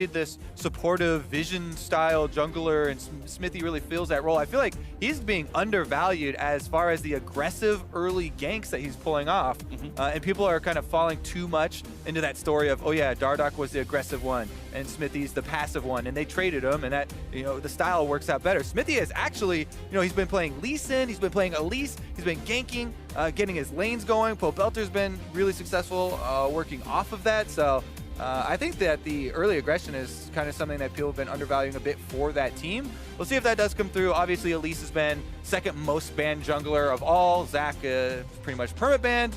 this supportive vision style jungler, and Smithy really fills that role. I feel like he's being undervalued as far as the aggressive early ganks that he's pulling off. And people are kind of falling too much into that story of, oh yeah, Dardoch was the aggressive one and Smithy's the passive one, and they traded him, and that, the style works out better. Smithy is actually, he's been playing Lee Sin, he's been playing Elise, he's been ganking, getting his lanes going. Po Belter's been really successful working off of that. So I think that the early aggression is kind of something that people have been undervaluing a bit for that team. We'll see if that does come through. Obviously, Elise has been second most banned jungler of all. Zach pretty much perma banned,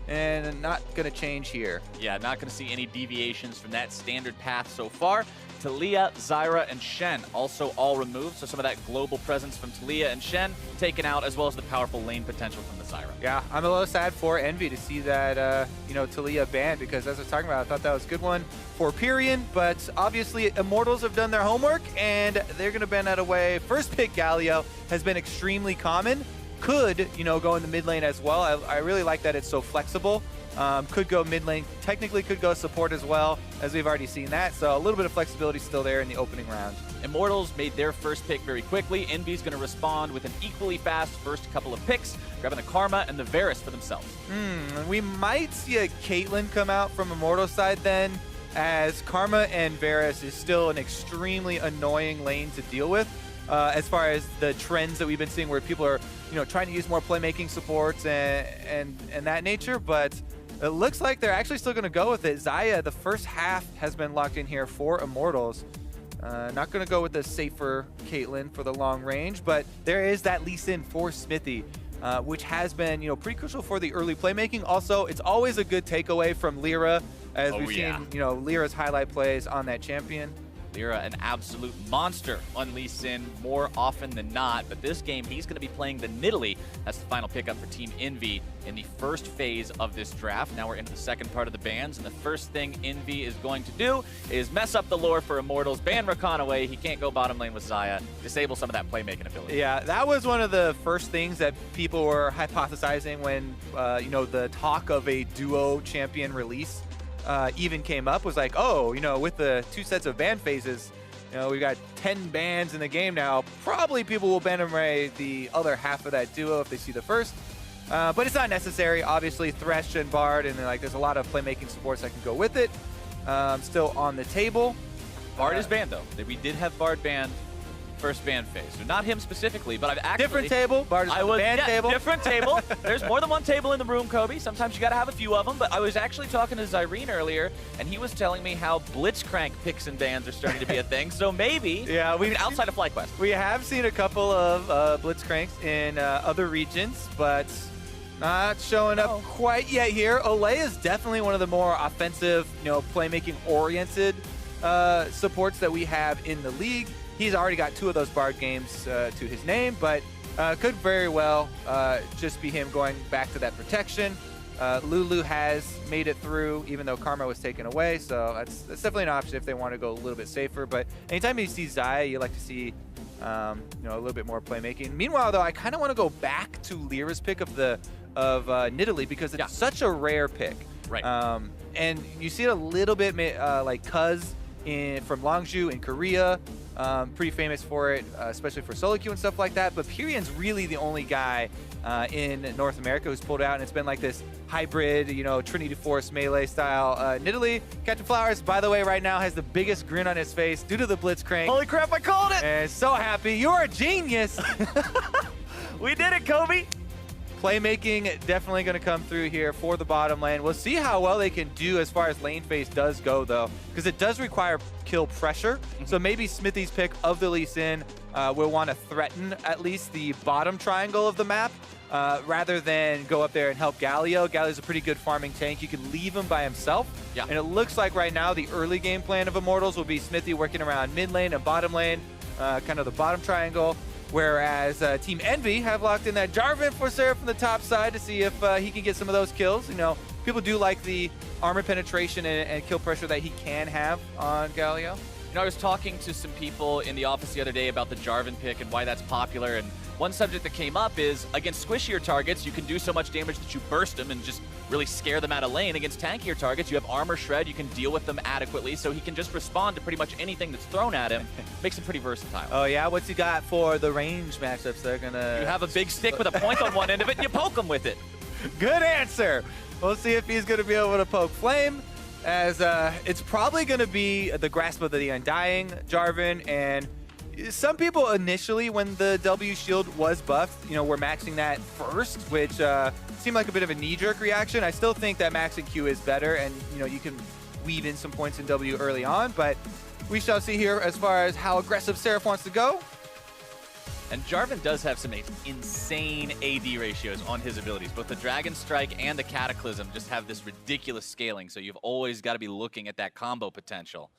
and not going to change here. Yeah, not going to see any deviations from that standard path so far. Taliyah, Zyra, and Shen also all removed, so some of that global presence from Taliyah and Shen taken out, as well as the powerful lane potential from the Zyra. Yeah, I'm a little sad for Envy to see that, Taliyah banned, because as I was talking about, I thought that was a good one for Pyrian, but obviously Immortals have done their homework, and they're going to ban that away. First pick Galio has been extremely common. Could, go in the mid lane as well. I really like that it's so flexible. Could go mid lane, technically could go support as well, as we've already seen that. So a little bit of flexibility still there in the opening round. Immortals made their first pick very quickly. Envy's going to respond with an equally fast first couple of picks, grabbing the Karma and the Varus for themselves. We might see a Caitlyn come out from Immortals side then, as Karma and Varus is still an extremely annoying lane to deal with. As far as the trends that we've been seeing, where people are, trying to use more playmaking supports and that nature, but it looks like they're actually still going to go with it. Xayah, the first half has been locked in here for Immortals. Not going to go with the safer Caitlyn for the long range, but there is that Lee Sin for Smithy, which has been, pretty crucial for the early playmaking. Also, it's always a good takeaway from Lyra, as we've seen, Lyra's highlight plays on that champion. Lyra, an absolute monster on Lee Sin more often than not, but this game he's going to be playing the Nidalee. That's the final pickup for Team Envy in the first phase of this draft. Now we're into the second part of the bans, and the first thing Envy is going to do is mess up the lore for Immortals, ban Rakan away. He can't go bottom lane with Xayah, disable some of that playmaking ability. Yeah, that was one of the first things that people were hypothesizing when, the talk of a duo champion release even came up, was like, oh, with the two sets of ban phases, we've got 10 bans in the game now. Probably people will ban away the other half of that duo if they see the first. But it's not necessary. Obviously, Thresh and Bard, and there's a lot of playmaking supports that can go with it. Still on the table. Bard is banned, though. We did have Bard banned first ban phase. So not him specifically, but I've actually... Different table. Bard is on the ban table. Different table. There's more than one table in the room, Kobe. Sometimes you got to have a few of them. But I was actually talking to Zyrene earlier, and he was telling me how Blitzcrank picks and bans are starting to be a thing. So maybe, outside of FlyQuest. We have seen a couple of Blitzcranks in other regions, but not showing up quite yet here. Olay is definitely one of the more offensive, playmaking-oriented supports that we have in the league. He's already got 2 of those Bard games to his name, but could very well just be him going back to that protection. Lulu has made it through, even though Karma was taken away, so that's definitely an option if they want to go a little bit safer. But anytime you see Xayah, you like to see a little bit more playmaking. Meanwhile, though, I kind of want to go back to Lyra's pick of Nidalee, because it's such a rare pick. Right. And you see it a little bit like Cuz from Longju in Korea. Pretty famous for it, especially for solo queue and stuff like that. But Pyrian's really the only guy in North America who's pulled out, and it's been like this hybrid, Trinity Force melee style. Nidalee, Captain Flowers, by the way, right now has the biggest grin on his face due to the Blitzcrank. Holy crap, I called it! And so happy. You're a genius! We did it, Kobe! Playmaking definitely going to come through here for the bottom lane. We'll see how well they can do as far as lane phase does go, though, because it does require kill pressure. So maybe Smithy's pick of the Lee Sin will want to threaten at least the bottom triangle of the map rather than go up there and help Galio. Galio's a pretty good farming tank. You can leave him by himself. Yeah. And it looks like right now the early game plan of Immortals will be Smithy working around mid lane and bottom lane, kind of the bottom triangle. Whereas Team Envy have locked in that Jarvan for Sarah from the top side to see if he can get some of those kills. People do like the armor penetration and kill pressure that he can have on Galio. I was talking to some people in the office the other day about the Jarvan pick and why that's popular and one subject that came up is against squishier targets, you can do so much damage that you burst them and just really scare them out of lane. Against tankier targets, you have armor shred, you can deal with them adequately, so he can just respond to pretty much anything that's thrown at him. Makes him pretty versatile. Oh yeah, what's he got for the range matchups? They're gonna... You have a big stick with a point on one end of it, and you poke him with it. Good answer. We'll see if he's gonna be able to poke Flame, as it's probably gonna be the Grasp of the Undying, Jarvan, and some people initially, when the W shield was buffed, were maxing that first, which seemed like a bit of a knee-jerk reaction. I still think that maxing Q is better, and you can weave in some points in W early on, but we shall see here as far as how aggressive Seraph wants to go. And Jarvan does have some insane AD ratios on his abilities. Both the Dragon Strike and the Cataclysm just have this ridiculous scaling, so you've always got to be looking at that combo potential.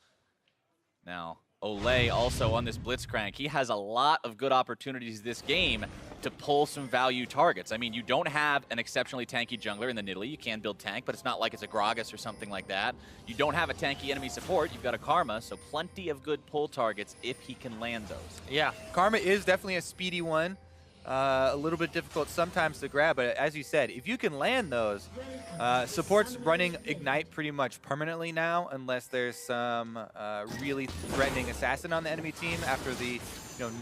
Now, Olay also on this Blitzcrank, he has a lot of good opportunities this game to pull some value targets. I mean, you don't have an exceptionally tanky jungler in the Nidalee. You can build tank, but it's not like it's a Gragas or something like that. You don't have a tanky enemy support. You've got a Karma, so plenty of good pull targets if he can land those. Yeah, Karma is definitely a speedy one. A little bit difficult sometimes to grab, but as you said, if you can land those, support's running Ignite pretty much permanently now, unless there's some really threatening assassin on the enemy team after the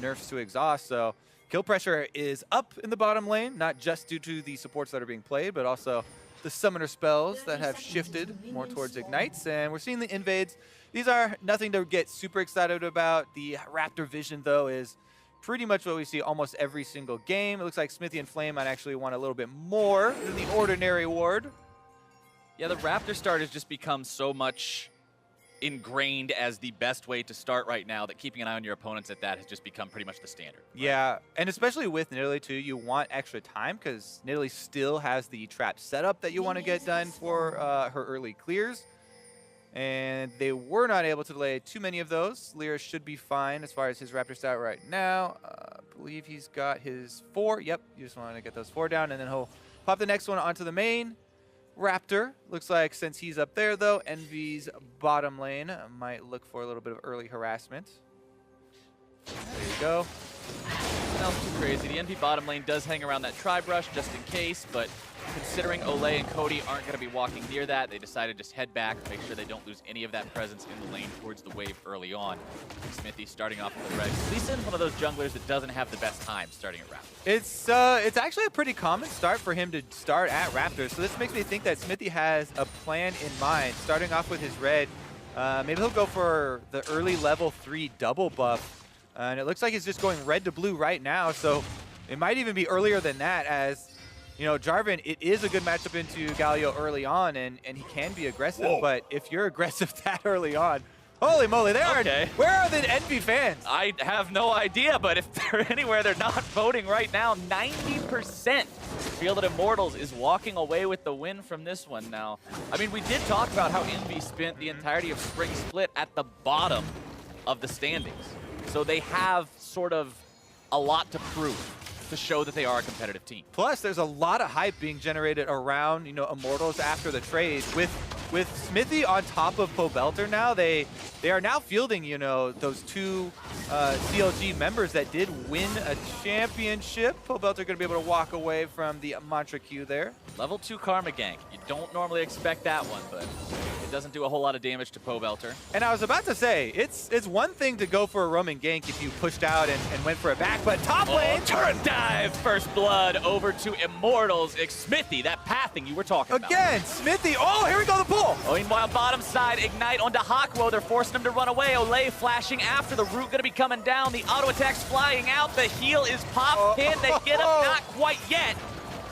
nerfs to exhaust. So kill pressure is up in the bottom lane, not just due to the supports that are being played, but also the summoner spells that have shifted more towards Ignites. And we're seeing the invades. These are nothing to get super excited about. The Raptor vision, though, is pretty much what we see almost every single game. It looks like Smithy and Flame might actually want a little bit more than the ordinary ward. Yeah, the Raptor start has just become so much ingrained as the best way to start right now that keeping an eye on your opponents at that has just become pretty much the standard. Right? Yeah, and especially with Nidalee too, you want extra time because Nidalee still has the trap setup that you want to get done for her early clears. And they were not able to delay too many of those. Lyra should be fine as far as his Raptor stat right now. I believe he's got his 4. Yep, you just want to get those 4 down, and then he'll pop the next one onto the main. Raptor, looks like since he's up there, though, Envy's bottom lane might look for a little bit of early harassment. There you go. Not too crazy. The Envy bottom lane does hang around that tri-brush just in case, but considering Olay and Cody aren't going to be walking near that, they decided to just head back, make sure they don't lose any of that presence in the lane towards the wave early on. Smithy starting off with the red. Lee Sin's one of those junglers that doesn't have the best time starting at Raptor. It's actually a pretty common start for him to start at Raptor, so this makes me think that Smithy has a plan in mind, starting off with his red. Maybe he'll go for the early level 3 double buff. And it looks like he's just going red to blue right now, so it might even be earlier than that as, Jarvan, it is a good matchup into Galio early on, and he can be aggressive. Whoa. But if you're aggressive that early on, holy moly, where are the Envy fans? I have no idea, but if they're anywhere, they're not voting right now. 90% feel that Immortals is walking away with the win from this one now. I mean, we did talk about how Envy spent the entirety of Spring Split at the bottom of the standings. So they have sort of a lot to prove to show that they are a competitive team. Plus, there's a lot of hype being generated around, Immortals after the trade. With Smithy on top of Pobelter now, they are now fielding, those 2 CLG members that did win a championship. Pobelter going to be able to walk away from the Mantra Q there. Level 2 Karma gank. You don't normally expect that one, but it doesn't do a whole lot of damage to Pobelter. And I was about to say, it's one thing to go for a roaming gank if you pushed out and went for a back, but top lane... turret dive! First blood over to Immortals. Smithy, that pathing you were talking about. Again, Smithy. Oh, here we go, the pull. Oh, meanwhile, bottom side, Ignite onto Hawkwo. They're forcing him to run away. Olay flashing after. The root going to be coming down. The auto attack's flying out. The heal is popped. Can they get him? Not quite yet.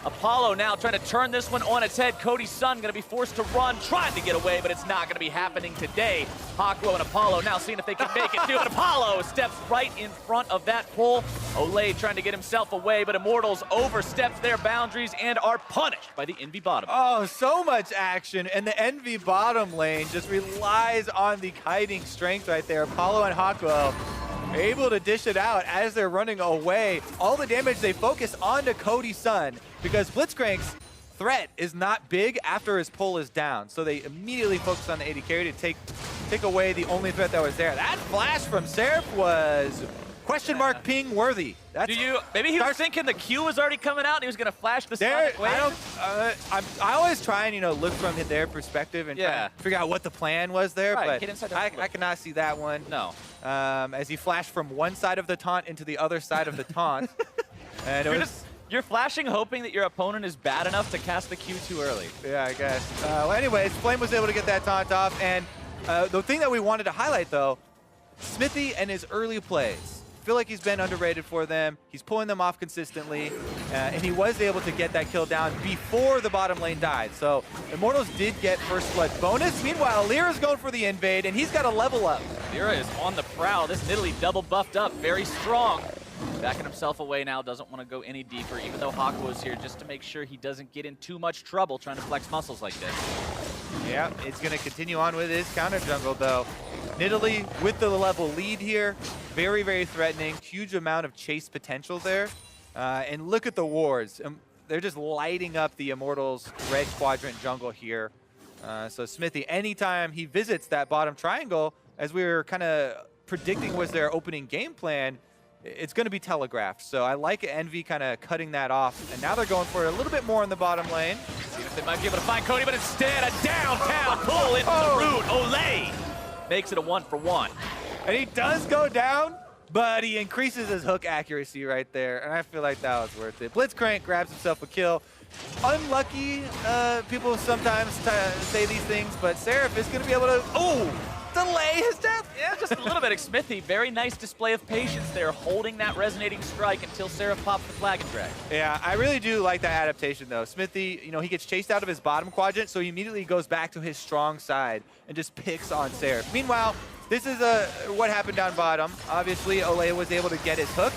Apollo now trying to turn this one on its head. Cody's son going to be forced to run, trying to get away, but it's not going to be happening today. Hawkwo and Apollo now seeing if they can make it too. And Apollo steps right in front of that pull. Olay trying to get himself away, but Immortals oversteps their boundaries and are punished by the Envy bottom. Oh, so much action, and the Envy bottom lane just relies on the kiting strength right there. Apollo and Hawkwo able to dish it out as they're running away. All the damage they focus onto Cody's son because Blitzcrank's threat is not big after his pull is down. So they immediately focus on the AD carry to take away the only threat that was there. That flash from Seraph was Question mark ping worthy. That's Maybe he was thinking the Q was already coming out and he was going to flash the Sonic Wave? I always try and look from their perspective and try to figure out what the plan was there, Right, but I cannot see that one. No. As he flashed from one side of the taunt into the other side of the taunt. And you're flashing hoping that your opponent is bad enough to cast the Q too early. Yeah, I guess. Well, anyways, Flame was able to get that taunt off, and the thing that we wanted to highlight, though, Smithy and his early plays. I feel like he's been underrated for them. He's pulling them off consistently, and he was able to get that kill down before the bottom lane died. So Immortals did get first blood bonus. Meanwhile, Lyra's going for the invade, and he's got a level up. Lyra is on the prowl. This Nidalee double buffed up, very strong. Backing himself away now, doesn't want to go any deeper, even though Hakuo's here just to make sure he doesn't get in too much trouble trying to flex muscles like this. Yeah, it's going to continue on with his counter jungle, though. Nidalee with the level lead here. Very, very threatening. Huge amount of chase potential there. And look at the wards. They're just lighting up the Immortals red quadrant jungle here. So Smithy, anytime he visits that bottom triangle, as we were kind of predicting was their opening game plan, it's going to be telegraphed. So I like EnVy kind of cutting that off. And now they're going for a little bit more in the bottom lane. See if they might be able to find Cody, but instead a downtown pull into the root. Olay makes it a 1-for-1. And he does go down, but he increases his hook accuracy right there. And I feel like that was worth it. Blitzcrank grabs himself a kill. Unlucky, people sometimes say these things, but Seraph is going to be able to, delay his death. Yeah, just a little bit. Smithy, very nice display of patience there, holding that resonating strike until Seraph pops the flag and drag. Yeah, I really do like that adaptation, though. Smithy, he gets chased out of his bottom quadrant, so he immediately goes back to his strong side and just picks on Seraph. Meanwhile, this is what happened down bottom. Obviously, Olay was able to get his hook.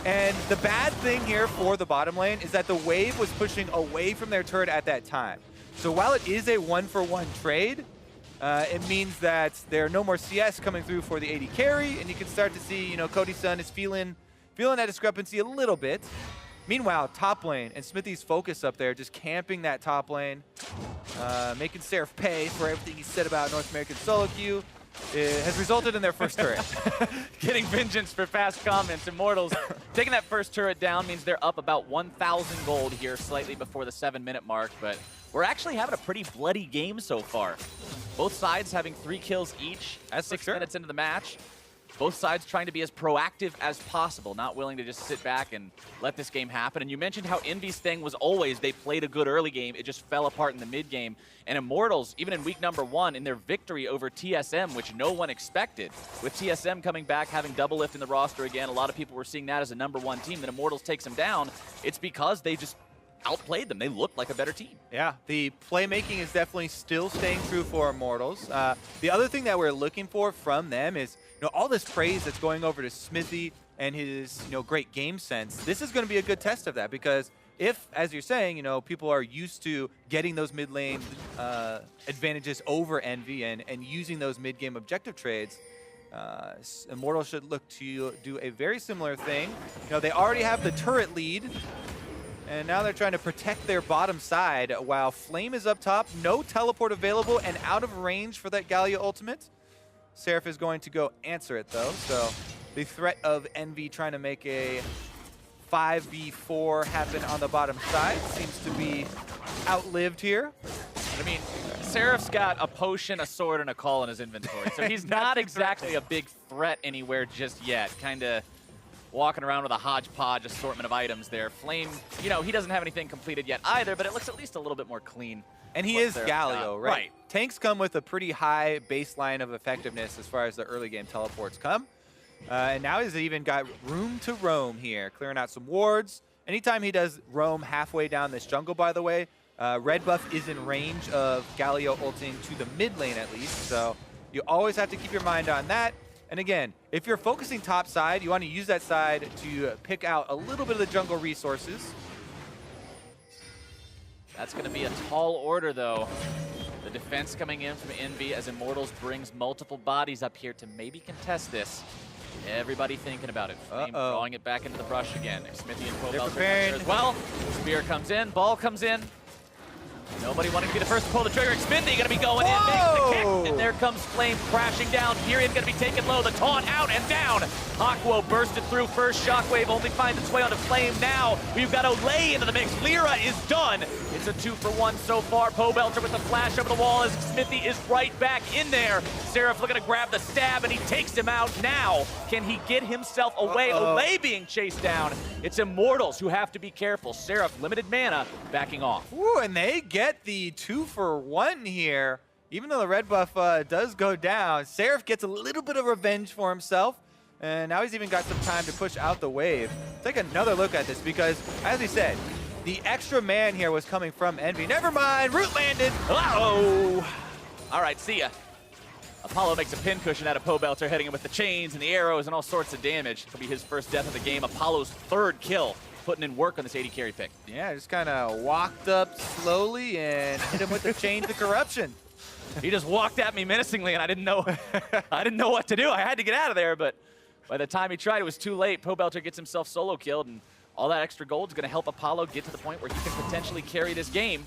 And the bad thing here for the bottom lane is that the wave was pushing away from their turret at that time. So while it is a 1-for-1 trade, it means that there are no more CS coming through for the AD carry, and you can start to see, Cody's son is feeling that discrepancy a little bit. Meanwhile, top lane, and Smithy's focus up there, just camping that top lane, making Seraph pay for everything he said about North American solo queue, has resulted in their first turret. Getting vengeance for fast comments. Immortals taking that first turret down means they're up about 1,000 gold here, slightly before the 7-minute mark, but we're actually having a pretty bloody game so far. Both sides having 3 kills each at 6 minutes into the match. Both sides trying to be as proactive as possible, not willing to just sit back and let this game happen. And you mentioned how EnVy's thing was always they played a good early game. It just fell apart in the mid game. And Immortals, even in week number 1, in their victory over TSM, which no one expected, with TSM coming back, having double lift in the roster again, a lot of people were seeing that as a #1 team. Then Immortals takes them down. It's because they just outplayed them. They looked like a better team. Yeah, the playmaking is definitely still staying true for Immortals. The other thing that we're looking for from them is, all this praise that's going over to Smithy and his, great game sense. This is going to be a good test of that because if, as you're saying, people are used to getting those mid lane advantages over EnVy and using those mid game objective trades, Immortals should look to do a very similar thing. They already have the turret lead. And now they're trying to protect their bottom side while Flame is up top. No teleport available and out of range for that Galio ultimate. Seraph is going to go answer it, though. So the threat of EnVy trying to make a 5v4 happen on the bottom side seems to be outlived here. I mean, Seraph's got a potion, a sword, and a call in his inventory. So he's not exactly a big threat anywhere just yet. Kind of walking around with a hodgepodge assortment of items there. Flame, he doesn't have anything completed yet either, but it looks at least a little bit more clean. And he is Galio, right? Tanks come with a pretty high baseline of effectiveness as far as the early game teleports come. And now he's even got room to roam here, clearing out some wards. Anytime he does roam halfway down this jungle, by the way, red buff is in range of Galio ulting to the mid lane at least. So you always have to keep your mind on that. And again, if you're focusing top side, you want to use that side to pick out a little bit of the jungle resources. That's going to be a tall order, though. The defense coming in from EnVy as Immortals brings multiple bodies up here to maybe contest this. Everybody thinking about it. Flame drawing it back into the brush again. Smithy and Quobel as well. Spear comes in, ball comes in. Nobody wanting to be the first to pull the trigger. Xfinity gonna be going in, makes the kick, and there comes Flame crashing down. Period gonna be taken low, the taunt out and down. Hakuo bursted through first, Shockwave only finds its way onto Flame now. We've got Olay into the mix, Lyra is done. It's a 2-for-1 so far. Pobelter with the flash over the wall as Xfinity is right back in there. Seraph looking to grab the stab and he takes him out now. Can he get himself away? Olay being chased down. It's Immortals who have to be careful. Seraph, limited mana, backing off. Ooh, and they get the 2-for-1 here. Even though the red buff does go down, Seraph gets a little bit of revenge for himself. And now he's even got some time to push out the wave. Take another look at this because, as we said, the extra man here was coming from Envy. Never mind, root landed. Uh-oh. All right, see ya. Apollo makes a pincushion out of Pobelter, hitting him with the chains and the arrows and all sorts of damage. It'll be his first death of the game. Apollo's third kill, putting in work on this AD carry pick. Yeah, just kind of walked up slowly and hit him with the chains of corruption. He just walked at me menacingly, and I didn't know what to do. I had to get out of there, but by the time he tried, it was too late. Pobelter gets himself solo killed, and all that extra gold is going to help Apollo get to the point where he can potentially carry this game.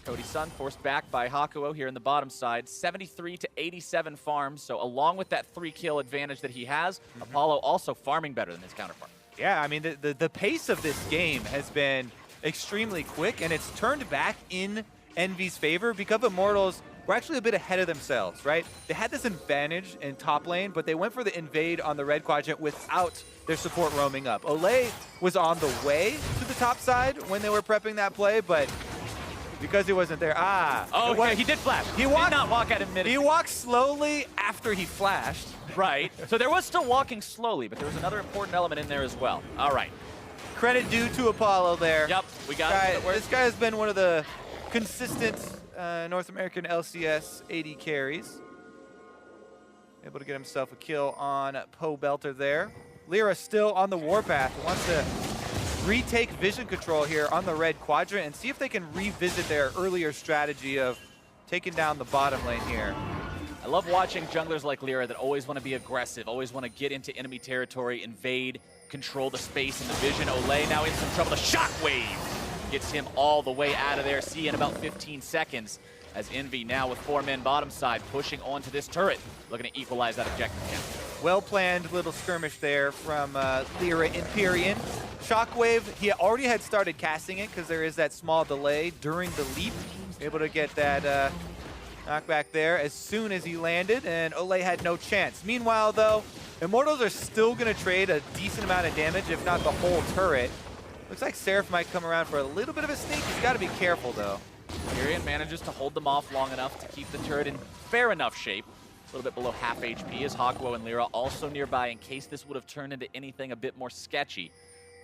Cody's son forced back by Hakuo here in the bottom side. 73 to 87 farms, so along with that 3-kill advantage that he has, Apollo also farming better than his counterpart. Yeah, I mean, the pace of this game has been extremely quick, and it's turned back in Envy's favor because Immortals were actually a bit ahead of themselves, right? They had this advantage in top lane, but they went for the invade on the red quadrant without their support roaming up. Olay was on the way to the top side when they were prepping that play, but because he wasn't there, Oh, okay, he did flash. He did not walk at him mid. He walked slowly after he flashed. Right, so there was still walking slowly, but there was another important element in there as well. All right. Credit due to Apollo there. Yep, we got it. This guy has been one of the consistent North American LCS AD carries. Able to get himself a kill on Pobelter there. Lyra still on the warpath. Wants to retake vision control here on the red quadrant and see if they can revisit their earlier strategy of taking down the bottom lane here. I love watching junglers like Lyra that always want to be aggressive, always want to get into enemy territory, invade, control the space and the vision. Olay now in some trouble. The shockwave gets him all the way out of there. See in about 15 seconds as Envy now with 4 men bottom side pushing onto this turret, looking to equalize that objective count. Well-planned little skirmish there from Lyra Empyrean. Shockwave, he already had started casting it because there is that small delay during the leap. Able to get that knockback there as soon as he landed, and Olay had no chance. Meanwhile, though, Immortals are still going to trade a decent amount of damage, if not the whole turret. Looks like Seraph might come around for a little bit of a sneak. He's got to be careful, though. Tyrion manages to hold them off long enough to keep the turret in fair enough shape. A little bit below half HP as Hakuo and Lyra also nearby in case this would have turned into anything a bit more sketchy.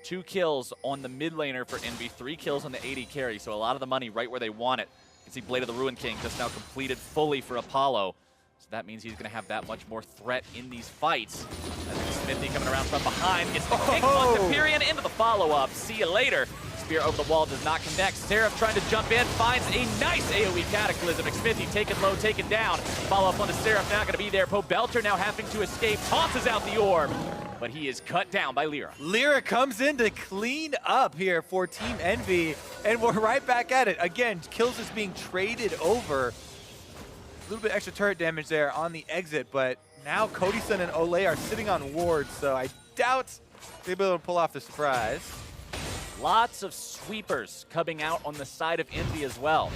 2 kills on the mid laner for Envy, 3 kills on the AD carry, so a lot of the money right where they want it. You can see Blade of the Ruin King just now completed fully for Apollo. So that means he's going to have that much more threat in these fights. As Smithy coming around from behind gets the kick on Tyrion into the follow-up. See you later. Spear over the wall does not connect. Seraph trying to jump in, finds a nice AoE Cataclysm. Xfinity taken low, taken down. Follow-up on the Seraph, not going to be there. Pobelter now having to escape, tosses out the orb. But he is cut down by Lyra. Lyra comes in to clean up here for Team Envy, and we're right back at it. Again, kills is being traded over. A little bit extra turret damage there on the exit, but now Codyson and Olay are sitting on wards, so I doubt they'll be able to pull off the surprise. Lots of sweepers coming out on the side of Envy as well.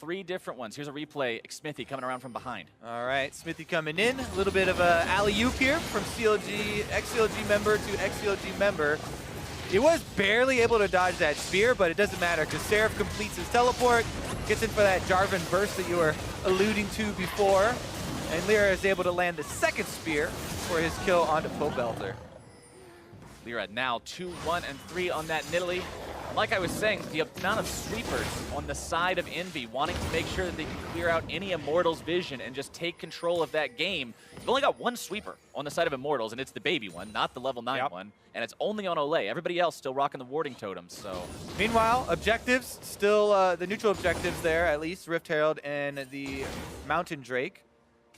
3 different ones. Here's a replay. Smithy coming around from behind. All right, Smithy coming in. A little bit of a alley-oop here from CLG, ex-CLG member to ex-CLG member. He was barely able to dodge that spear, but it doesn't matter because Seraph completes his teleport, gets in for that Jarvan burst that you were alluding to before, and Lyra is able to land the second spear for his kill onto Pobelter. Lyra now 2, 1, and 3 on that Nidalee. Like I was saying, the amount of sweepers on the side of Envy wanting to make sure that they can clear out any Immortals vision and just take control of that game. They've only got 1 sweeper on the side of Immortals, and it's the baby one, not the level 9 one. And it's only on Olay. Everybody else still rocking the warding totems, so. Meanwhile, objectives, still the neutral objectives there, at least. Rift Herald and the Mountain Drake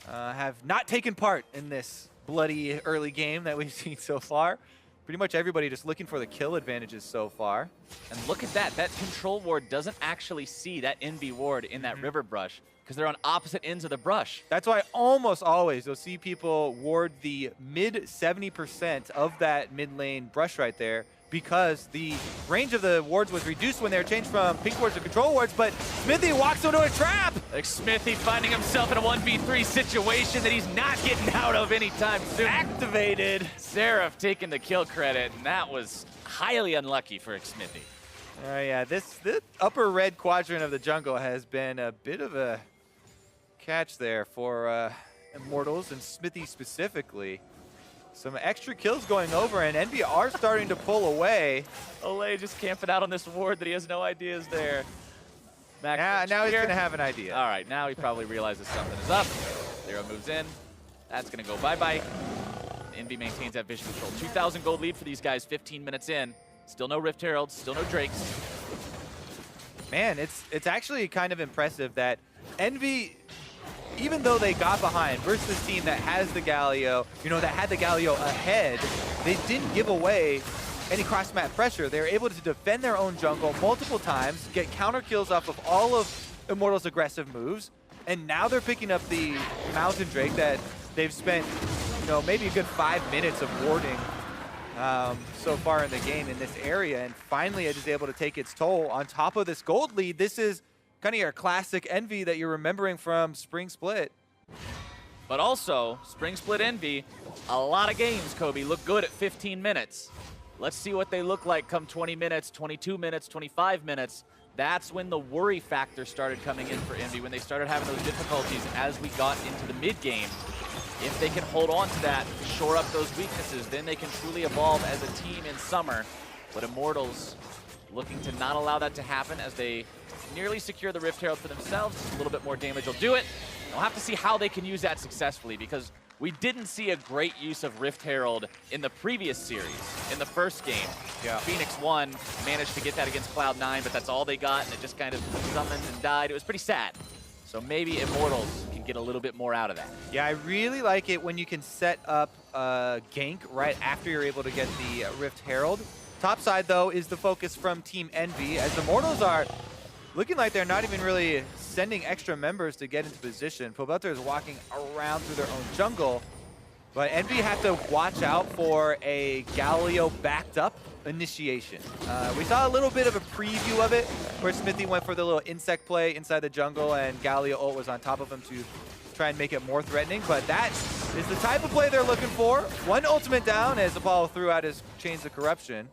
have not taken part in this bloody early game that we've seen so far. pretty much everybody just looking for the kill advantages so far. And look at that. That control ward doesn't actually see that NB ward in that river brush because they're on opposite ends of the brush. That's why almost always you'll see people ward the mid 70% of that mid lane brush right there, because the range of the wards was reduced when they were changed from pink wards to control wards, but Smithy walks into a trap! Like Smithy finding himself in a 1v3 situation that he's not getting out of anytime soon. Activated! Seraph taking the kill credit, and that was highly unlucky for Smithy. Yeah, the upper red quadrant of the jungle has been a bit of a catch there for Immortals, and Smithy specifically. Some extra kills going over, and EnVy are starting to pull away. Olay just camping out on this ward that he has no idea is there. Now he's going to have an idea. All right, now he probably realizes something is up. Zero moves in. That's going to go bye-bye. EnVy maintains that vision control. 2,000 gold lead for these guys, 15 minutes in. Still no Rift Heralds, still no Drakes. Man, it's actually kind of impressive that EnVy, even though they got behind versus a team that has the Galio, that had the Galio ahead, they didn't give away any cross-map pressure. They were able to defend their own jungle multiple times, get counter kills off of all of Immortals' aggressive moves, and now they're picking up the Mountain Drake that they've spent, maybe a good 5 minutes of warding so far in the game in this area, and finally it is able to take its toll on top of this gold lead. This is kind of your classic EnVy that you're remembering from Spring Split. But also, Spring Split EnVy, a lot of games, Kobe, look good at 15 minutes. Let's see what they look like come 20 minutes, 22 minutes, 25 minutes. That's when the worry factor started coming in for EnVy, when they started having those difficulties as we got into the mid-game. If they can hold on to that, shore up those weaknesses, then they can truly evolve as a team in summer. But Immortals looking to not allow that to happen as they nearly secure the Rift Herald for themselves. Just a little bit more damage will do it. We'll have to see how they can use that successfully, because we didn't see a great use of Rift Herald in the previous series, in the first game. Yeah. Phoenix 1 managed to get that against Cloud9, but that's all they got, and it just kind of summoned and died. It was pretty sad. So maybe Immortals can get a little bit more out of that. Yeah, I really like it when you can set up a gank right after you're able to get the Rift Herald. Top side, though, is the focus from Team EnVy, as the Immortals are looking like they're not even really sending extra members to get into position. Pobelter is walking around through their own jungle, but EnVy have to watch out for a Galio backed up initiation. We saw a little bit of a preview of it, where Smithy went for the little insect play inside the jungle, and Galio ult was on top of him to try and make it more threatening, but that is the type of play they're looking for. One ultimate down as Apollo threw out his Chains of Corruption.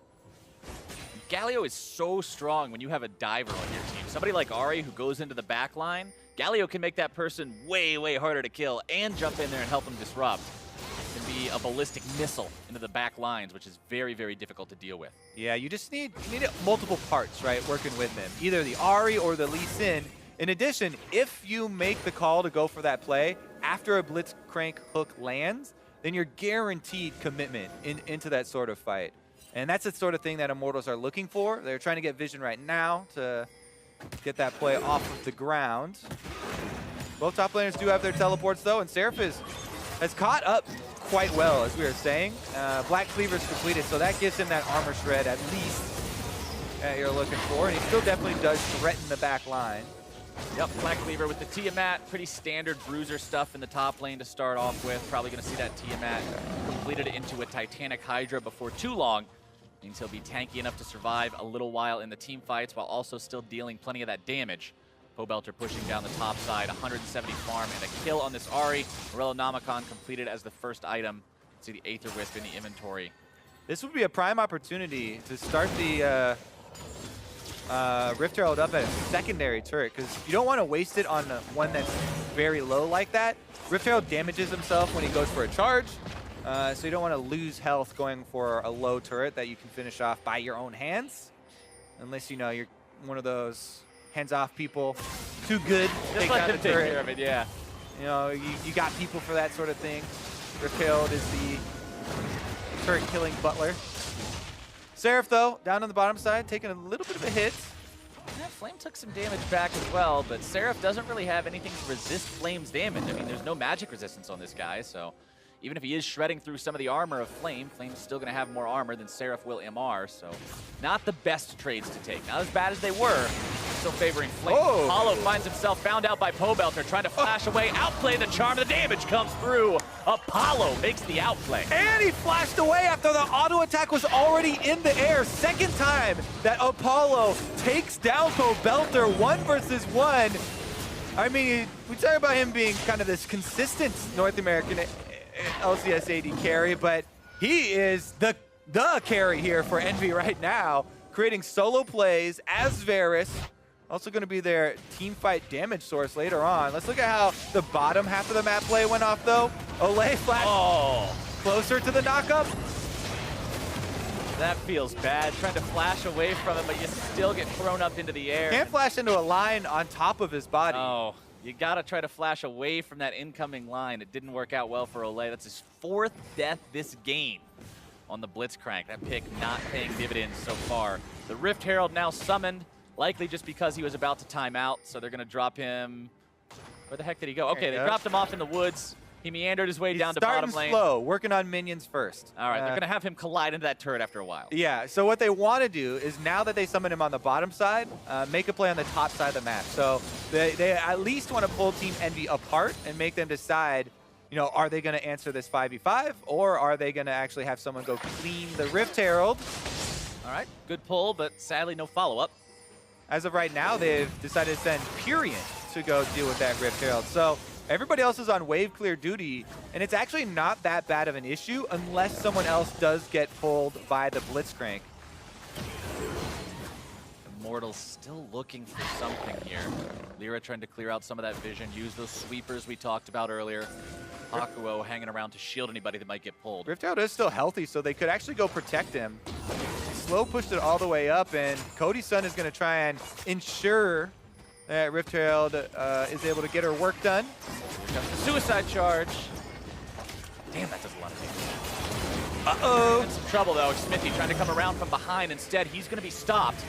Galio is so strong when you have a diver on your team. Somebody like Ahri who goes into the back line, Galio can make that person way, way harder to kill and jump in there and help him disrupt. It can be a ballistic missile into the back lines, which is very, very difficult to deal with. Yeah, you need multiple parts, right, working with him. Either the Ahri or the Lee Sin. In addition, if you make the call to go for that play after a Blitzcrank hook lands, then you're guaranteed commitment into that sort of fight. And that's the sort of thing that Immortals are looking for. They're trying to get vision right now to get that play off of the ground. Both top laners do have their teleports, though, and Seraph has caught up quite well, as we were saying. Black Cleaver's completed, so that gives him that armor shred at least that you're looking for, and he still definitely does threaten the back line. Yep, Black Cleaver with the Tiamat, pretty standard bruiser stuff in the top lane to start off with. Probably going to see that Tiamat completed into a Titanic Hydra before too long. Means he'll be tanky enough to survive a little while in the team fights while also still dealing plenty of that damage. Pobelter pushing down the top side, 170 farm and a kill on this Ahri. Morello Namicon completed as the first item. See the Aether Wisp in the inventory. This would be a prime opportunity to start the Rift Herald up at a secondary turret, because you don't want to waste it on one that's very low like that. Rift Herald damages himself when he goes for a charge, so you don't want to lose health going for a low turret that you can finish off by your own hands, unless you're one of those hands-off people, too good to take down the turret. Take care of it, yeah. You got people for that sort of thing. Rift Herald is the turret-killing butler. Seraph, though, down on the bottom side, taking a little bit of a hit. Yeah, Flame took some damage back as well, but Seraph doesn't really have anything to resist Flame's damage. I mean, there's no magic resistance on this guy, so even if he is shredding through some of the armor of Flame, Flame's still going to have more armor than Seraph will MR, so not the best trades to take. Not as bad as they were, still favoring Flame. Oh. Apollo finds himself found out by Pobelter, trying to flash away, outplay the charm, the damage comes through. Apollo makes the outplay. And he flashed away after the auto attack was already in the air. Second time that Apollo takes down Pobelter 1 versus 1. I mean, we talk about him being kind of this consistent North American LCS AD carry, but he is the carry here for Envy right now, creating solo plays as Varus. Also going to be their team fight damage source later on. Let's look at how the bottom half of the map play went off, though. Olay flash closer to the knockup. That feels bad, trying to flash away from him, but you still get thrown up into the air. Can't flash into a line on top of his body. Oh, you gotta try to flash away from that incoming line. It didn't work out well for Olay. That's his 4th death this game on the Blitzcrank. That pick not paying dividends so far. The Rift Herald now summoned, likely just because he was about to time out, so they're gonna drop him. Where the heck did he go? Okay, they dropped him off in the woods. He meandered his way down to bottom lane. Slow, working on minions first. All right, they're going to have him collide into that turret after a while. Yeah, so what they want to do is now that they summon him on the bottom side, make a play on the top side of the map. So they at least want to pull Team Envy apart and make them decide, you know, are they going to answer this 5v5 or are they going to actually have someone go clean the Rift Herald? All right, good pull, but sadly no follow-up. As of right now, they've decided to send Purian to go deal with that Rift Herald. So everybody else is on wave clear duty, and it's actually not that bad of an issue unless someone else does get pulled by the Blitzcrank. Immortals still looking for something here. Lyra trying to clear out some of that vision, use those sweepers we talked about earlier. Hakuo hanging around to shield anybody that might get pulled. Rift Herald is still healthy, so they could actually go protect him. Slow pushed it all the way up, and Cody's son is going to try and ensure that Rift Herald is able to get her work done. Here comes the suicide charge. Damn, that does a lot of damage. Uh-oh. In some trouble, though. Smithy trying to come around from behind. Instead, he's going to be stopped.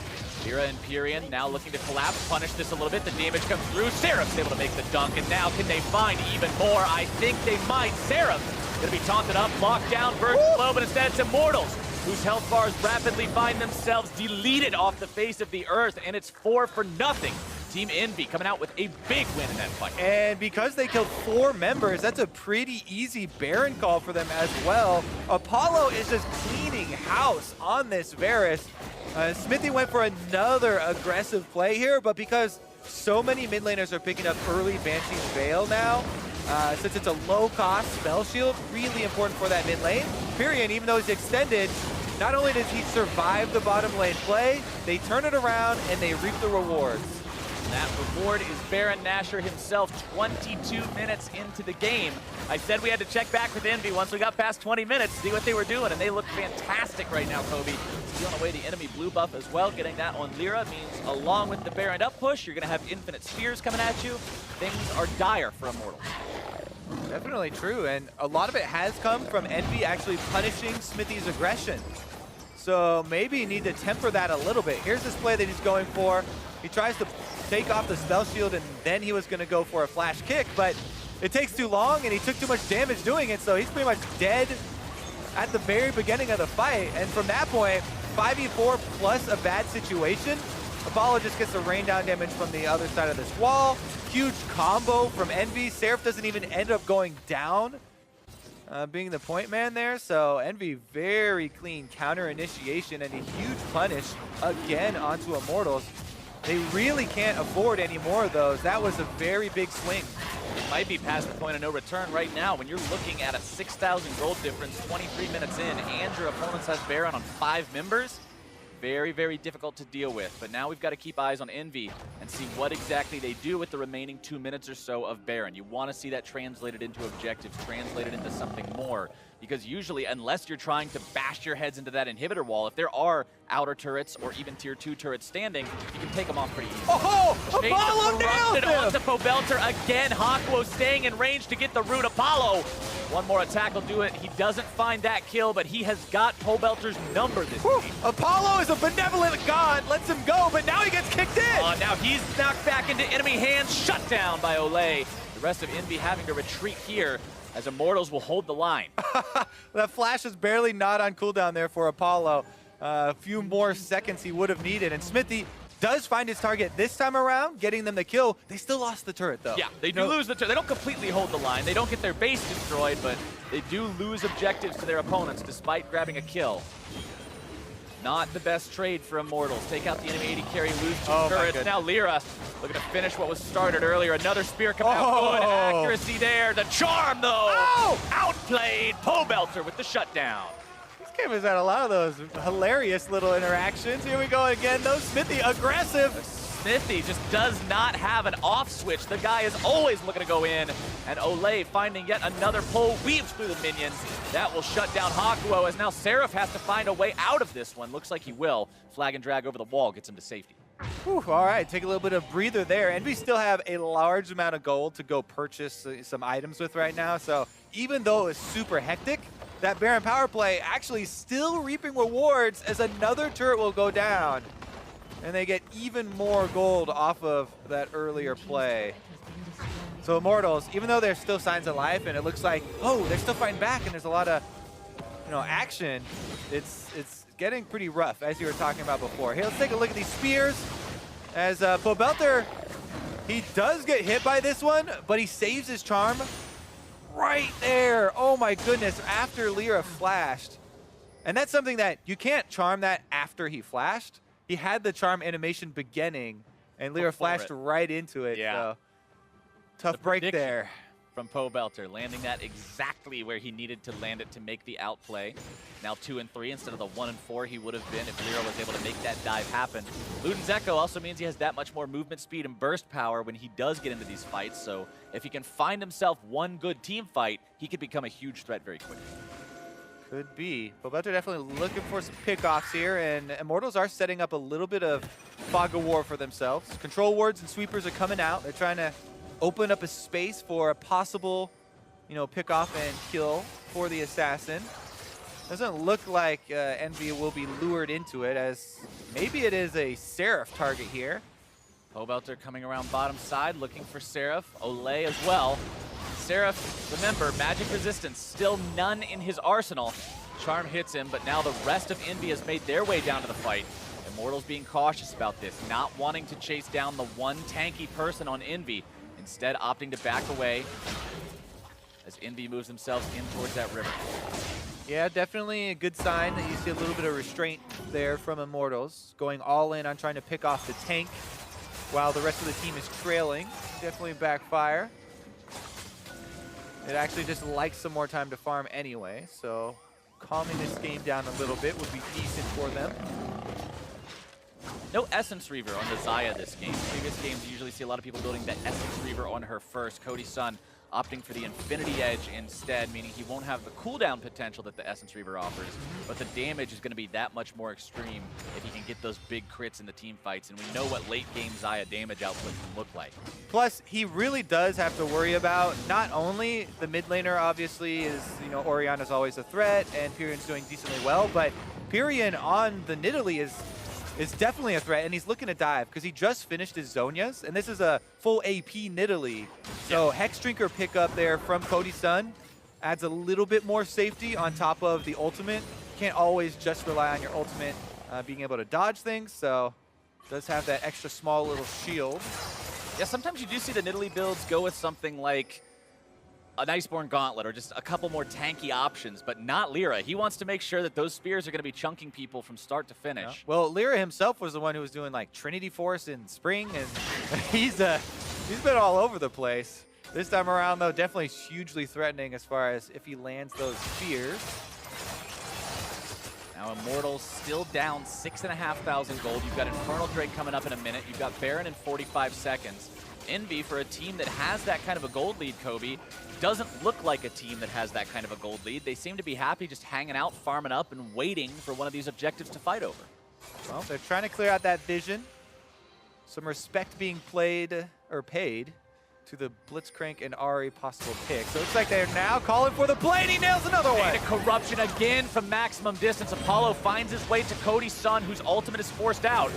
Lyra and Purian now looking to collapse, punish this a little bit. The damage comes through. Seraph's able to make the dunk, and now can they find even more? I think they might. Seraph going to be taunted up, locked down, Virgin Glow, but instead it's Immortals, whose health bars rapidly find themselves deleted off the face of the earth, and it's 4-0. Team Envy coming out with a big win in that fight. And because they killed 4 members, that's a pretty easy Baron call for them as well. Apollo is just cleaning house on this Varus. Smithy went for another aggressive play here, but because so many mid laners are picking up early Banshee's Veil now, since it's a low-cost spell shield, really important for that mid lane. Purian, even though he's extended, not only does he survive the bottom lane play, they turn it around and they reap the rewards. That reward is Baron Nashor himself, 22 minutes into the game. I said we had to check back with Envy once we got past 20 minutes, see what they were doing, and they look fantastic right now, Kobe. Stealing away the enemy blue buff as well. Getting that on Lyra means along with the Baron up push, you're going to have infinite spheres coming at you. Things are dire for Immortals. Definitely true, and a lot of it has come from Envy actually punishing Smithy's aggression. So maybe you need to temper that a little bit. Here's this play that he's going for. He tries to take off the spell shield, and then he was going to go for a flash kick, but it takes too long, and he took too much damage doing it, so he's pretty much dead at the very beginning of the fight. And from that point, 5v4 plus a bad situation, Apollo just gets the rain down damage from the other side of this wall. Huge combo from Envy. Seraph doesn't even end up going down, being the point man there. So Envy, very clean counter initiation and a huge punish again onto Immortals. They really can't afford any more of those. That was a very big swing. It might be past the point of no return right now when you're looking at a 6,000 gold difference 23 minutes in and your opponents has Baron on 5 members. Very, very difficult to deal with. But now we've got to keep eyes on Envy and see what exactly they do with the remaining 2 minutes or so of Baron. You want to see that translated into objectives, translated into something more. Because usually, unless you're trying to bash your heads into that inhibitor wall, if there are outer turrets or even tier 2 turrets standing, you can take them off pretty easily. Oh, Apollo nailed him! Onto Pobelter again. Hakuo staying in range to get the root. Apollo, one more attack will do it. He doesn't find that kill, but he has got Pobelter's number this game. Apollo is a benevolent god, lets him go, but now he gets kicked in! Now he's knocked back into enemy hands, shut down by Olay. The rest of Envy having to retreat here. as Immortals will hold the line. That flash is barely not on cooldown there for Apollo. A few more seconds he would have needed, and Smithy does find his target this time around, getting them the kill. They still lost the turret, though. Yeah, they do lose the turret. They don't completely hold the line. They don't get their base destroyed, but they do lose objectives to their opponents despite grabbing a kill. Not the best trade for Immortals. Take out the enemy AD carry, lose two turrets. Now Lyra looking to finish what was started earlier. Another spear coming out. Good accuracy there. The charm, though. Outplayed. Pobelter with the shutdown. This game has had a lot of those hilarious little interactions. Here we go again, though. Smithy aggressive. Smithy just does not have an off switch. The guy is always looking to go in. And Olay finding yet another pull, weaves through the minions. That will shut down Hakuo, as now Seraph has to find a way out of this one. Looks like he will. Flag and drag over the wall gets him to safety. Whew, all right, take a little bit of breather there. And we still have a large amount of gold to go purchase some items with right now. So even though it's super hectic, that Baron power play actually still reaping rewards, as another turret will go down. And they get even more gold off of that earlier play. So Immortals, even though there's still signs of life, and it looks like, oh, they're still fighting back, and there's a lot of, action, it's getting pretty rough, as you were talking about before. Hey, let's take a look at these spears. As Pobelter, he does get hit by this one, but he saves his charm right there. Oh my goodness, after Lyra flashed. And that's something that you can't charm that after he flashed. He had the charm animation beginning, and Lyra flashed right into it. Yeah. So tough break there from Pobelter, landing that exactly where he needed to land it to make the outplay. Now 2 and 3 instead of the 1 and 4 he would have been if Lyra was able to make that dive happen. Luden's Echo also means he has that much more movement speed and burst power when he does get into these fights. So if he can find himself one good team fight, he could become a huge threat very quickly. Could be. Pobelter definitely looking for some pickoffs here, and Immortals are setting up a little bit of fog of war for themselves. Control wards and sweepers are coming out. They're trying to open up a space for a possible, pickoff and kill for the assassin. Doesn't look like EnVy will be lured into it, as maybe it is a Seraph target here. Pobelter coming around bottom side, looking for Seraph. Olay as well. Seraph, remember, magic resistance, still none in his arsenal. Charm hits him, but now the rest of EnVy has made their way down to the fight. Immortals being cautious about this, not wanting to chase down the one tanky person on EnVy, instead opting to back away as EnVy moves themselves in towards that river. Yeah, definitely a good sign that you see a little bit of restraint there from Immortals, going all in on trying to pick off the tank while the rest of the team is trailing. Definitely backfire. It actually just likes some more time to farm anyway, so calming this game down a little bit would be decent for them. No Essence Reaver on the Xayah this game. Previous games, you usually see a lot of people building that Essence Reaver on her first. Cody Sun opting for the Infinity Edge instead, meaning he won't have the cooldown potential that the Essence Reaver offers, but the damage is going to be that much more extreme if he can get those big crits in the team fights, and we know what late game Xayah damage output can look like. Plus, he really does have to worry about not only the mid laner, obviously, is, Orianna's always a threat, and Pyrian's doing decently well, but Pyrian on the Nidalee is definitely a threat, and he's looking to dive because he just finished his Zhonya's, and this is a full AP Nidalee. So Hex Drinker pickup there from Cody Sun adds a little bit more safety on top of the ultimate. You can't always just rely on your ultimate being able to dodge things, so does have that extra small little shield. Yeah, sometimes you do see the Nidalee builds go with something like an Iceborne Gauntlet or just a couple more tanky options, but not Lyra. He wants to make sure that those spears are going to be chunking people from start to finish. Yeah. Well, Lyra himself was the one who was doing like Trinity Force in spring, and he's been all over the place. This time around, though, definitely hugely threatening as far as if he lands those spears. Now Immortals still down 6,500 gold. You've got Infernal Drake coming up in a minute. You've got Baron in 45 seconds. EnVy, for a team that has that kind of a gold lead, Kobe, doesn't look like a team that has that kind of a gold lead. They seem to be happy just hanging out, farming up, and waiting for one of these objectives to fight over. Well, they're trying to clear out that vision. Some respect being paid to the Blitzcrank and Ahri possible pick. So it looks like they're now calling for the play, and he nails another one. And a corruption again from maximum distance. Apollo finds his way to Cody Sun, whose ultimate is forced out.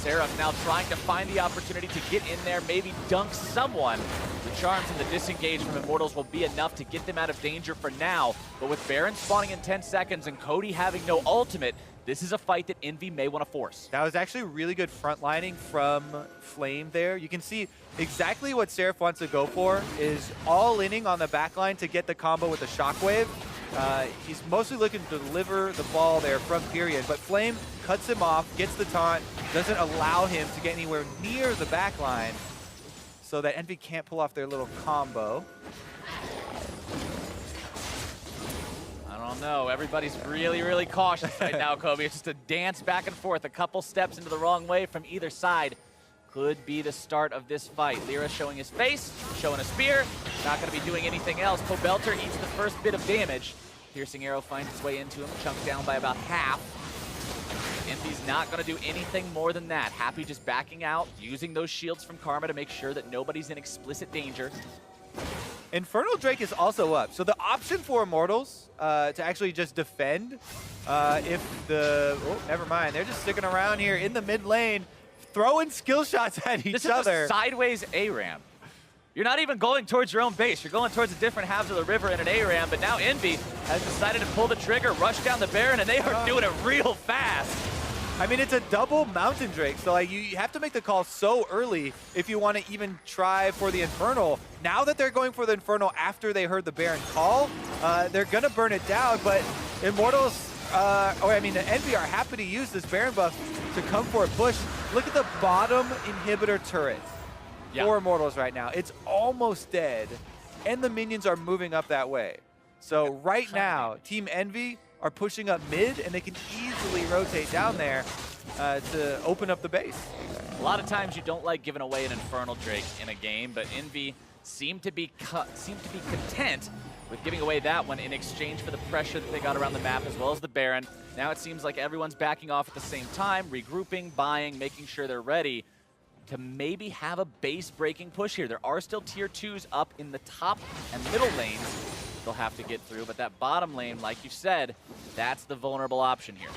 Seraph now trying to find the opportunity to get in there, maybe dunk someone. The charms and the disengage from Immortals will be enough to get them out of danger for now. But with Baron spawning in 10 seconds and Cody having no ultimate, this is a fight that EnVy may want to force. That was actually really good front lining from Flame there. You can see exactly what Seraph wants to go for is all-inning on the backline to get the combo with the Shockwave. He's mostly looking to deliver the ball there from period, but Flame cuts him off, gets the taunt, doesn't allow him to get anywhere near the backline so that EnVy can't pull off their little combo. I don't know. Everybody's really, really cautious right now, Kobe. It's just a dance back and forth. A couple steps into the wrong way from either side could be the start of this fight. Lyra showing his face, showing a spear. Not going to be doing anything else. Pobelter eats the first bit of damage. Piercing arrow finds its way into him, chunked down by about half. EnVy's not going to do anything more than that. Happy just backing out, using those shields from Karma to make sure that nobody's in explicit danger. Infernal Drake is also up. So the option for Immortals to actually just defend if the... Oh, never mind. They're just sticking around here in the mid lane, throwing skill shots at each other. This is a sideways A-Ram. You're not even going towards your own base. You're going towards the different halves of the river in an A-Ram, but now EnVy has decided to pull the trigger, rush down the Baron, and they are doing it real fast. I mean, it's a double Mountain Drake, so like you have to make the call so early if you want to even try for the Infernal. Now that they're going for the Infernal after they heard the Baron call, they're going to burn it down, but Immortals, the EnVy are happy to use this Baron buff to come for a push. Look at the bottom inhibitor turret for Immortals right now. It's almost dead, and the minions are moving up that way. So right now, Team EnVy are pushing up mid, and they can easily rotate down there to open up the base. A lot of times you don't like giving away an Infernal Drake in a game, but EnVy seem to be content with giving away that one in exchange for the pressure that they got around the map as well as the Baron. Now it seems like everyone's backing off at the same time, regrouping, buying, making sure they're ready to maybe have a base-breaking push here. There are still tier 2s up in the top and middle lanes they'll have to get through, but that bottom lane, like you said, that's the vulnerable option here.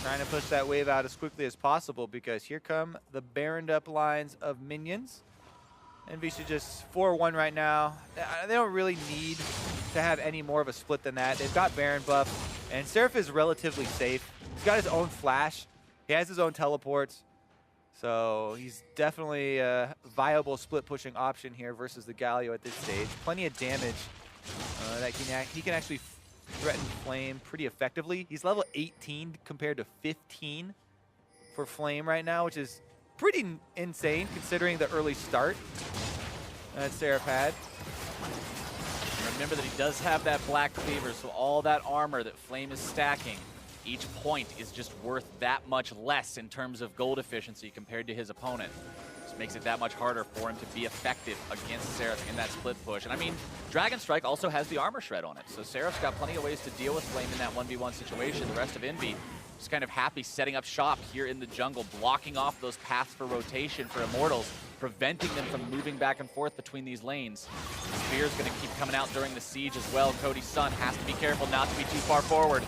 Trying to push that wave out as quickly as possible because here come the Baroned up lines of minions. EnVy should just 4-1 right now. They don't really need to have any more of a split than that. They've got Baron buff, and Seraph is relatively safe. He's got his own flash. He has his own teleports. So he's definitely a viable split pushing option here versus the Galio at this stage. Plenty of damage that he can actually threaten Flame pretty effectively. He's level 18 compared to 15 for Flame right now, which is pretty insane considering the early start that Seraph had. Remember that he does have that Black Cleaver, so all that armor that Flame is stacking, each point is just worth that much less in terms of gold efficiency compared to his opponent. Just makes it that much harder for him to be effective against Seraph in that split push. And I mean, Dragon Strike also has the armor shred on it, so Seraph's got plenty of ways to deal with Flame in that 1v1 situation. The rest of EnVy just kind of happy setting up shop here in the jungle, blocking off those paths for rotation for Immortals, preventing them from moving back and forth between these lanes. Spear's going to keep coming out during the siege as well. Cody's son has to be careful not to be too far forward.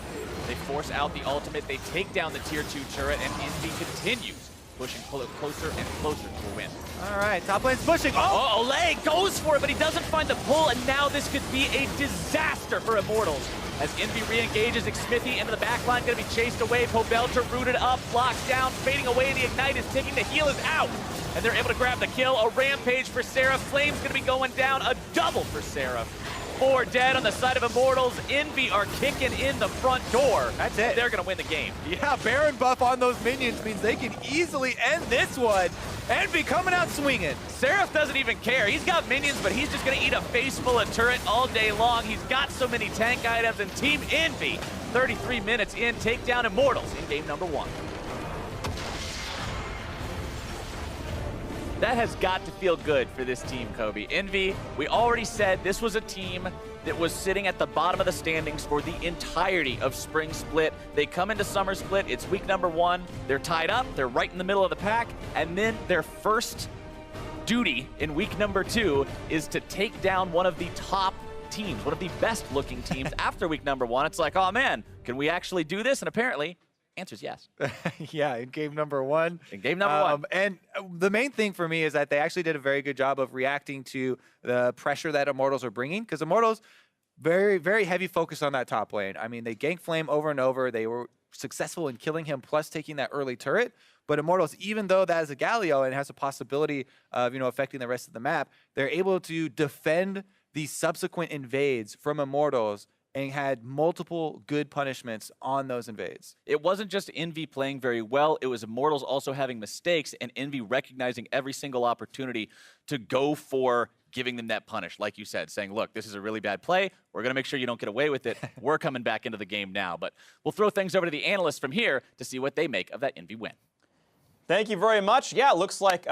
They force out the ultimate, they take down the tier 2 turret, and EnVy continues pushing closer and closer to a win. All right, top lane's pushing. Oh, Olay goes for it, but he doesn't find the pull, and now this could be a disaster for Immortals. As EnVy re-engages, Xmithie into the backline, going to be chased away. Pobelter rooted up, blocks down, fading away. The Ignite is ticking, the heal is out, and they're able to grab the kill. A rampage for Seraph. Flame's going to be going down, a double for Seraph. 4 dead on the side of Immortals. EnVy are kicking in the front door. That's it. They're going to win the game. Yeah, Baron buff on those minions means they can easily end this one. EnVy coming out swinging. Seraph doesn't even care. He's got minions, but he's just going to eat a face full of turret all day long. He's got so many tank items, and Team EnVy, 33 minutes in, take down Immortals in game number 1. That has got to feel good for this team, Kobe. EnVy, we already said this was a team that was sitting at the bottom of the standings for the entirety of Spring Split. They come into Summer Split, it's week number 1, they're tied up, they're right in the middle of the pack, and then their first duty in week number 2 is to take down one of the top teams, one of the best looking teams after week number 1. It's like, oh man, can we actually do this? And apparently, Answer's yes. Yeah, in game number 1. In game number 1. And the main thing for me is that they actually did a very good job of reacting to the pressure that Immortals are bringing, because Immortals, very, very heavy focus on that top lane. I mean, they ganked Flame over and over. They were successful in killing him, plus taking that early turret. But Immortals, even though that is a Galio and has a possibility of, affecting the rest of the map, they're able to defend the subsequent invades from Immortals and had multiple good punishments on those invades. It wasn't just EnVy playing very well, it was Immortals also having mistakes and EnVy recognizing every single opportunity to go for giving them that punish, like you said, saying, look, this is a really bad play. We're going to make sure you don't get away with it. We're coming back into the game now. But we'll throw things over to the analysts from here to see what they make of that EnVy win. Thank you very much. Yeah, it looks like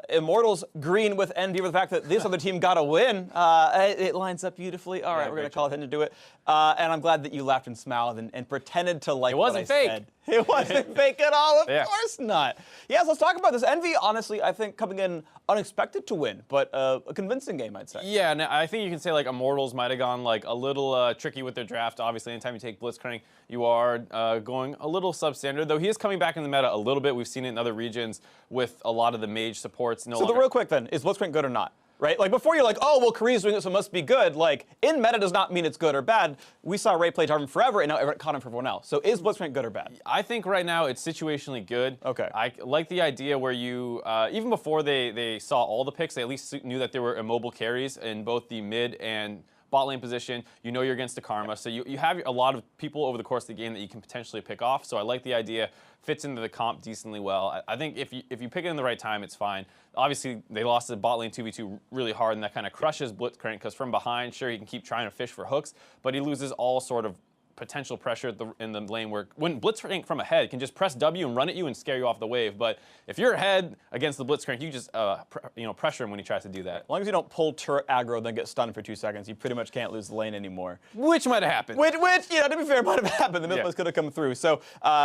Immortals green with EnVy for the fact that this other team got a win. It lines up beautifully. All right, we're going to call it in to do it. And I'm glad that you laughed and smiled and pretended to like what I said. It wasn't fake at all. Of course not. Yeah, so let's talk about this. EnVy, honestly, I think coming in unexpected to win, but a convincing game, I'd say. Yeah, and I think you can say like Immortals might have gone like a little tricky with their draft. Obviously, anytime you take Blitzcrank, you are going a little substandard, though he is coming back in the meta a little bit. We've seen it in other regions with a lot of the mage supports. So real quick then, is Blitzcrank good or not? Right? Like, before you're like, oh, well, Korea's doing it, so it must be good. Like, in meta does not mean it's good or bad. We saw Ray play Jarvan forever, and now Everett caught him for everyone else. So is Blitzcrank good or bad? I think right now it's situationally good. Okay. I like the idea where you, even before they saw all the picks, they at least knew that there were immobile carries in both the mid and bot lane position. You know you're against the Karma, so you have a lot of people over the course of the game that you can potentially pick off. So I like the idea. Fits into the comp decently well. I think if you pick it in the right time, it's fine. Obviously, they lost the bot lane 2v2 really hard, and that kind of crushes Blitzcrank, because from behind, sure, he can keep trying to fish for hooks, but he loses all sort of potential pressure in the lane where when Blitzcrank from ahead can just press W and run at you and scare you off the wave. But if you're ahead against the Blitzcrank, you just pressure him when he tries to do that. As long as you don't pull turret aggro then get stunned for 2 seconds, you pretty much can't lose the lane anymore. Which might have happened. Which, to be fair, might have happened. The Mythos could have come through. So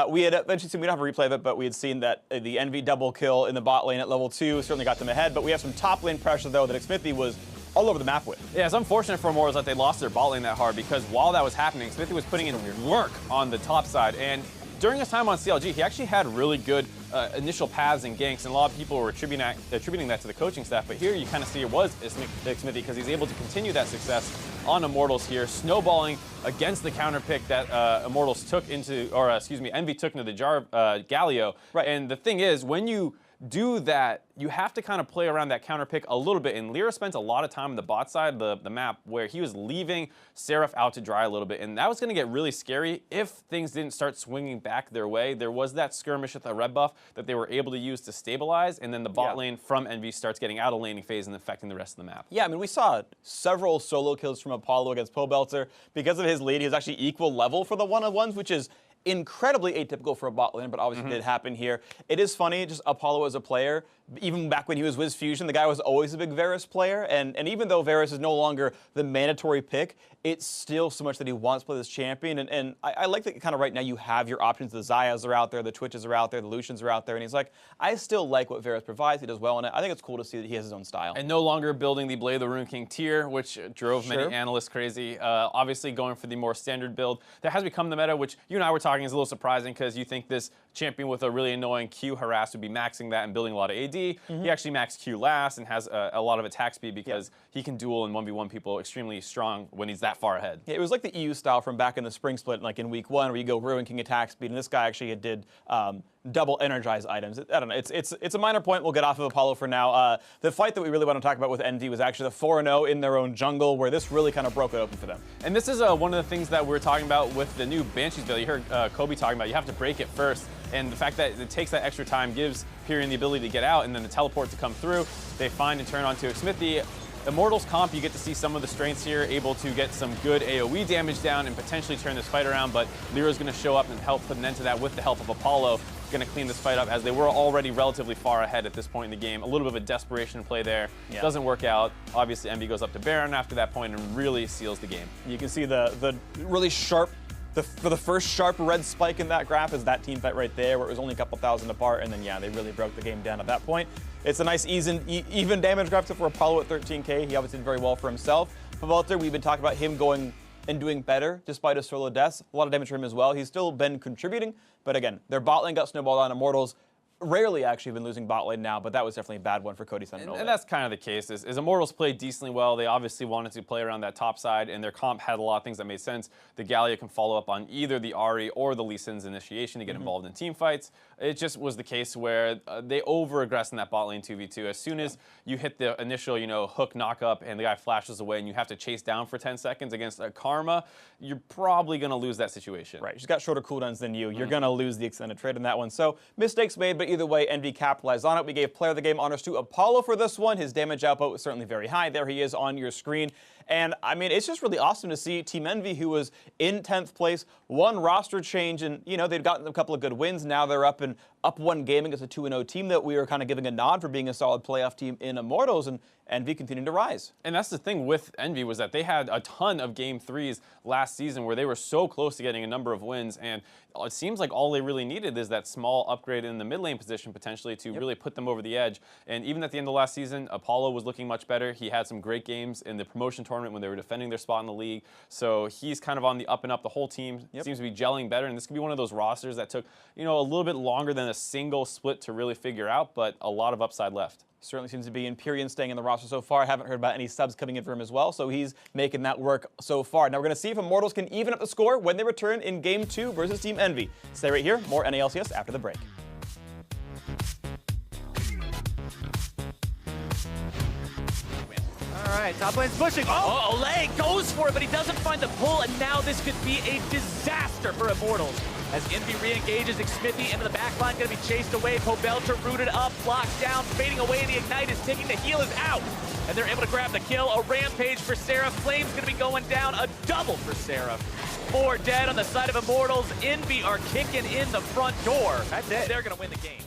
we had eventually seen, we don't have a replay of it, but we had seen that the EnVy double kill in the bot lane at level 2 certainly got them ahead. But we have some top lane pressure, though, that Xmithie was all over the map with. Yeah, it's unfortunate for Immortals that they lost their bot lane that hard, because while that was happening, Xmithie was putting in work on the top side. And during his time on CLG, he actually had really good initial paths and ganks, and a lot of people were attributing that to the coaching staff. But here you kind of see it was Xmithie, because he's able to continue that success on Immortals here, snowballing against the counter pick that Immortals took into, or excuse me, EnVy took into the Galio. Right. And the thing is, when you do that, you have to kind of play around that counter pick a little bit. And Lyra spent a lot of time on the bot side of the map where he was leaving Seraph out to dry a little bit. And that was going to get really scary if things didn't start swinging back their way. There was that skirmish with the red buff that they were able to use to stabilize. And then the bot lane from EnVy starts getting out of laning phase and affecting the rest of the map. Yeah, I mean, we saw several solo kills from Apollo against Pobelter. Because of his lead, he was actually equal level for the one-on-ones, which is incredibly atypical for a bot lane, but obviously did happen here. It is funny, just Apollo as a player, even back when he was Wiz Fusion, the guy was always a big Varus player, and even though Varus is no longer the mandatory pick, it's still so much that he wants to play this champion, and I like that kind of right now you have your options. The Zayas are out there, the Twitches are out there, the Lucians are out there, and he's like, I still like what Varus provides. He does well in it. I think it's cool to see that he has his own style. And no longer building the Blade of the Rune King tier, which drove many analysts crazy. Obviously going for the more standard build. That has become the meta, which you and I were talking is a little surprising, because you think this champion with a really annoying Q harass would be maxing that and building a lot of AD. He actually maxed Q last and has a lot of attack speed, because he can duel and 1v1 people extremely strong when he's that far ahead. Yeah, it was like the EU style from back in the spring split, like in week 1, where you go Ruin King attack speed, and this guy actually did double energize items. I don't know, it's a minor point. We'll get off of Apollo for now. The fight that we really want to talk about with EnVy was actually the 4-0 in their own jungle, where this really kind of broke it open for them. And this is one of the things that we're talking about with the new Banshees build. You heard Kobe talking about you have to break it first. And the fact that it takes that extra time gives Pyrian the ability to get out and then the teleport to come through. They find and turn onto Xmithie. Immortals comp, you get to see some of the strengths here, able to get some good AoE damage down and potentially turn this fight around, but Lyra's going to show up and help put an end to that with the help of Apollo. Going to clean this fight up, as they were already relatively far ahead at this point in the game. A little bit of a desperation play there. Doesn't work out. Obviously, EnVy goes up to Baron after that point and really seals the game. You can see the really sharp, for the first sharp red spike in that graph is that team fight right there, where it was only a couple thousand apart, and then they really broke the game down at that point. It's a nice even damage graph for Apollo at 13k. He obviously did very well for himself. Pobelter, we've been talking about him going and doing better despite his solo deaths. A lot of damage for him as well. He's still been contributing, but again, their bot lane got snowballed on. Immortals rarely actually been losing bot lane now, but that was definitely a bad one for Cody Sun. And that's kind of the case. Is Immortals played decently well. They obviously wanted to play around that top side, and their comp had a lot of things that made sense. The Gallia can follow up on either the Ahri or the Lee Sin's initiation to get involved in team fights. It just was the case where they over-aggressed in that bot lane 2v2. As soon as you hit the initial, hook knock-up and the guy flashes away and you have to chase down for 10 seconds against a Karma, you're probably going to lose that situation. Right, she's got shorter cooldowns than you. You're going to lose the extended trade in that one. So mistakes made, but either way, EnVy capitalized on it. We gave player of the game honors to Apollo for this one. His damage output was certainly very high. There he is on your screen. And I mean, it's just really awesome to see Team EnVy, who was in 10th place, one roster change, and they'd gotten a couple of good wins. Now they're up one game against a 2-0 team that we were kind of giving a nod for being a solid playoff team in Immortals, and EnVy continuing to rise. And that's the thing with EnVy, was that they had a ton of game 3s last season where they were so close to getting a number of wins, and it seems like all they really needed is that small upgrade in the mid lane position potentially to really put them over the edge. And even at the end of last season, Apollo was looking much better. He had some great games in the promotion tournament when they were defending their spot in the league. So he's kind of on the up and up. The whole team seems to be gelling better, and this could be one of those rosters that took a little bit longer than a single split to really figure out, but a lot of upside left. Certainly seems to be Empyrean staying in the roster so far. I haven't heard about any subs coming in for him as well, so he's making that work so far. Now we're going to see if Immortals can even up the score when they return in Game 2 versus Team EnVy. Stay right here. More NALCS after the break. All right, top lane's pushing. Oh, Olay goes for it, but he doesn't find the pull, and now this could be a disaster for Immortals. As EnVy re-engages, Xmithie into the back line, gonna be chased away. Pobelter rooted up, blocked down, fading away. The Ignite is ticking, the heal is out. And they're able to grab the kill. A rampage for Seraph. Flame's gonna be going down, a double for Seraph. 4 dead on the side of Immortals. EnVy are kicking in the front door. That's it. They're gonna win the game.